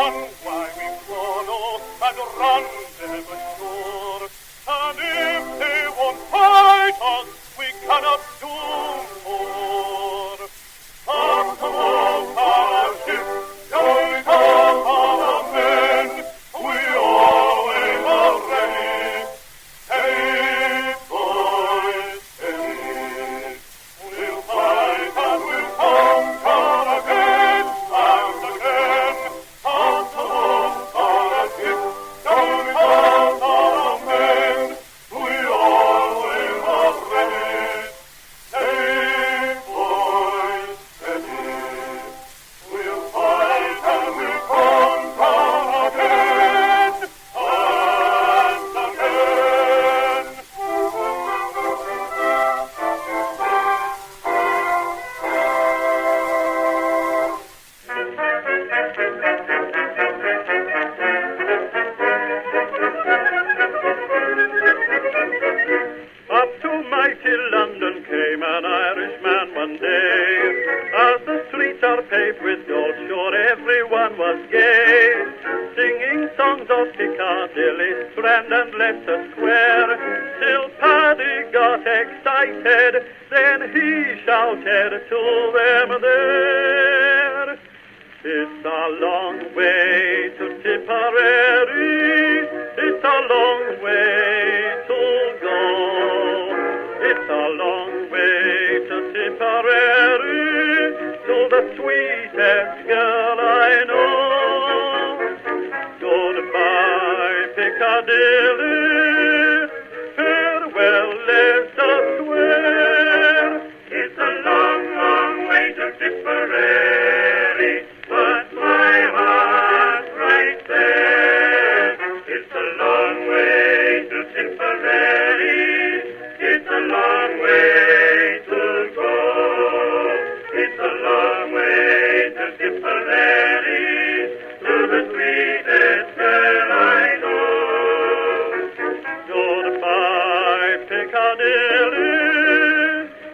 run, why we follow and run ever sure. And if they won't fight us, we cannot do more. Come to our ship, join our men, we always are ready. Hey, boys, hey, we'll fight and we'll conquer again and again. Come to our ship, join our men, we always are ready. Hey, boys, ready. We'll fight and we'll conquer again and again. Up to mighty London came an Irishman one day. As the streets are paved with gold, sure everyone was gay, singing songs of Piccadilly, Strand and Leicester Square, till Paddy got excited, then he shouted to them there. It's a long way to Tipperary, it's a long way to go. It's a long way to Tipperary, to the sweetest girl I know. Goodbye, Piccadilly, farewell, Leicester Square. It's a long, long way to Tipperary, but my heart's right there. It's a long way to Tipperary, it's a long way to go. It's a long way to Tipperary, to the sweetest girl I know. Goodbye, Piccadilly,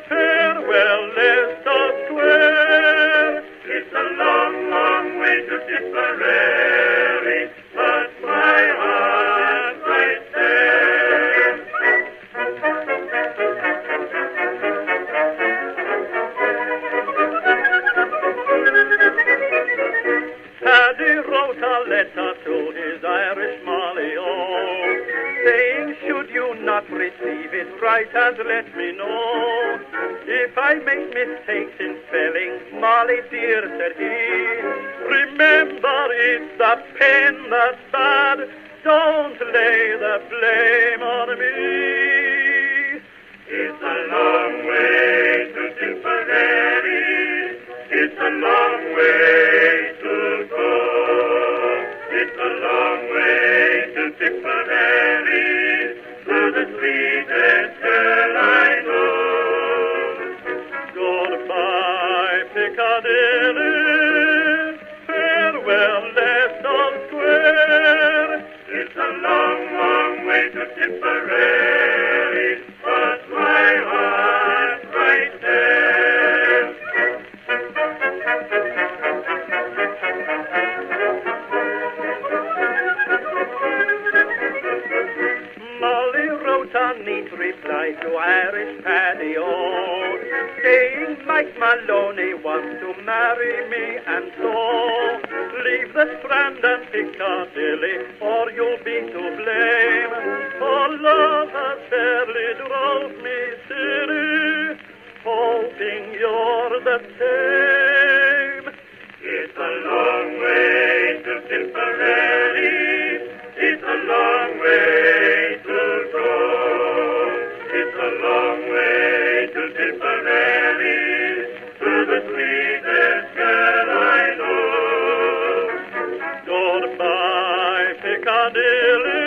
farewell, Leicester Square. It's a long, long way to Tipperary, but my heart's right there. Paddy wrote a letter to his Irish Molly, oh, saying, should you not receive it, write and let me know. If I make mistakes in spelling, Molly dear, said he, remember it's the pen that's bad, don't lay the blame on me. It's a long way to Tipperary, it's a long way to go. It's a long way to Tipperary, to the sweetest girl I know. Goodbye, Piccadilly, farewell, Leicester Square. It's a long, long way to Tipperary, but my heart's right there. Molly wrote a neat reply to Irish Paddy, oh, saying Mike Maloney wants to marry me, and so leave the Strand and Piccadilly, or you'll be to blame. For love has fairly drove me silly, hoping you're the same. It's a long way to Tipperary, it's a long way to go. It's a long way to Tipperary, to the sweetest girl I know. Goodbye, Piccadilly,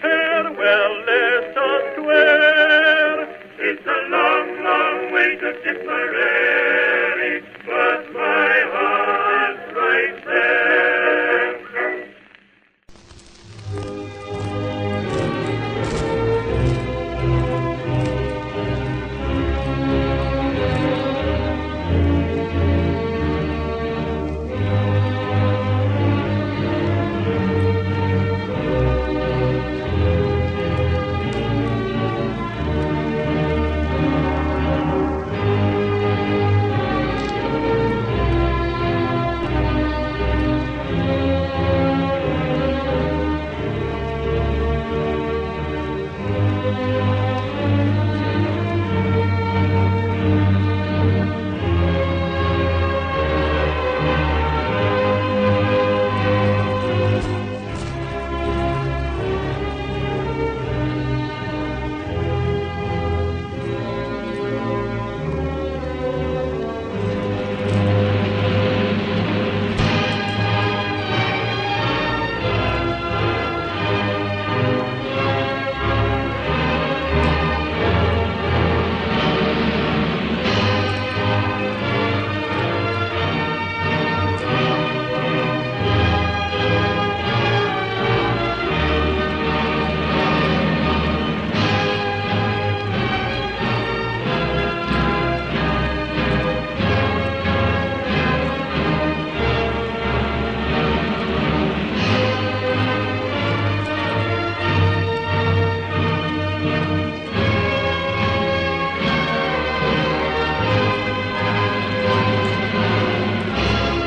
farewell, Leicester Square. It's a long, long way to Tipperary.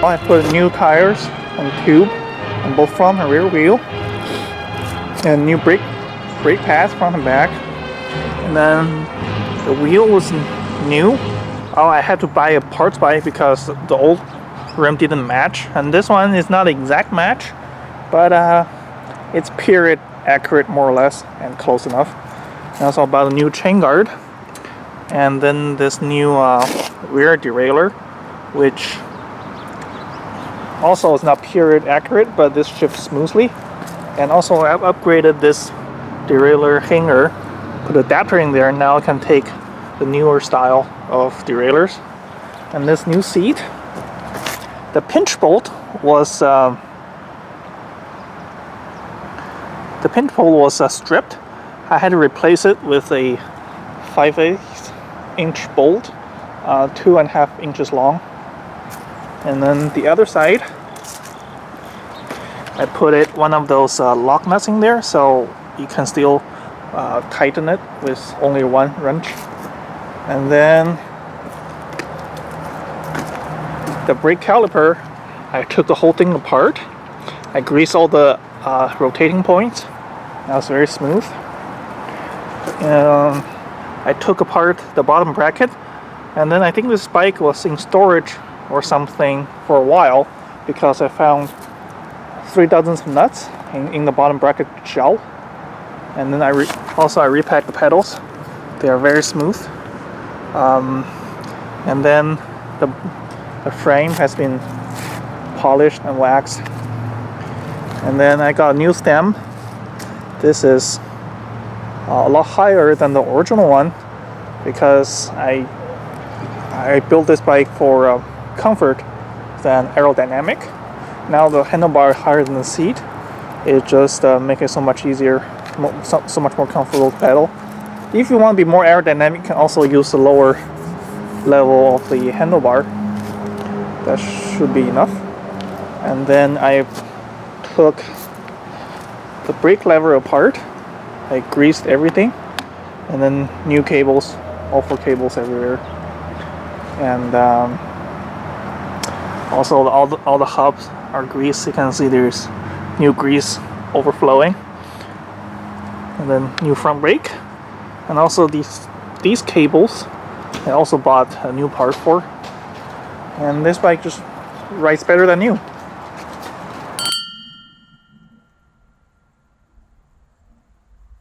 I put new tires and tube on both front and rear wheel, and new brake pads front and back. And then the wheel was new. Oh, I had to buy a parts buy because the old rim didn't match, and this one is not an exact match, but it's period accurate more or less and close enough. I also bought a new chain guard, and then this new rear derailleur, which also is not period accurate, but this shifts smoothly. And also I've upgraded this derailleur hanger, put an adapter in there, and now I can take the newer style of derailleurs. And this new seat, the pinch bolt was stripped. I had to replace it with a 5/8 inch bolt, 2.5 inches long. And then the other side, I put one of those lock nuts in there, so you can still tighten it with only one wrench. And then the brake caliper, I took the whole thing apart. I greased all the rotating points. That was very smooth. I took apart the bottom bracket, and then I think this bike was in storage or something for a while, because I found 3 dozens of nuts in the bottom bracket shell. And then I repacked the pedals. They are very smooth. And then the frame has been polished and waxed. And then I got a new stem. This is a lot higher than the original one, because I built this bike for comfort than aerodynamic. Now the handlebar is higher than the seat. It just makes it so much easier, so much more comfortable to pedal. If you want to be more aerodynamic, you can also use the lower level of the handlebar. That should be enough. And then I took the brake lever apart. I greased everything, and then new cables, all 4 cables everywhere. And also all the hubs are greased. You can see there's new grease overflowing. And then new front brake, and also these cables I also bought a new part for. And this bike just rides better than new.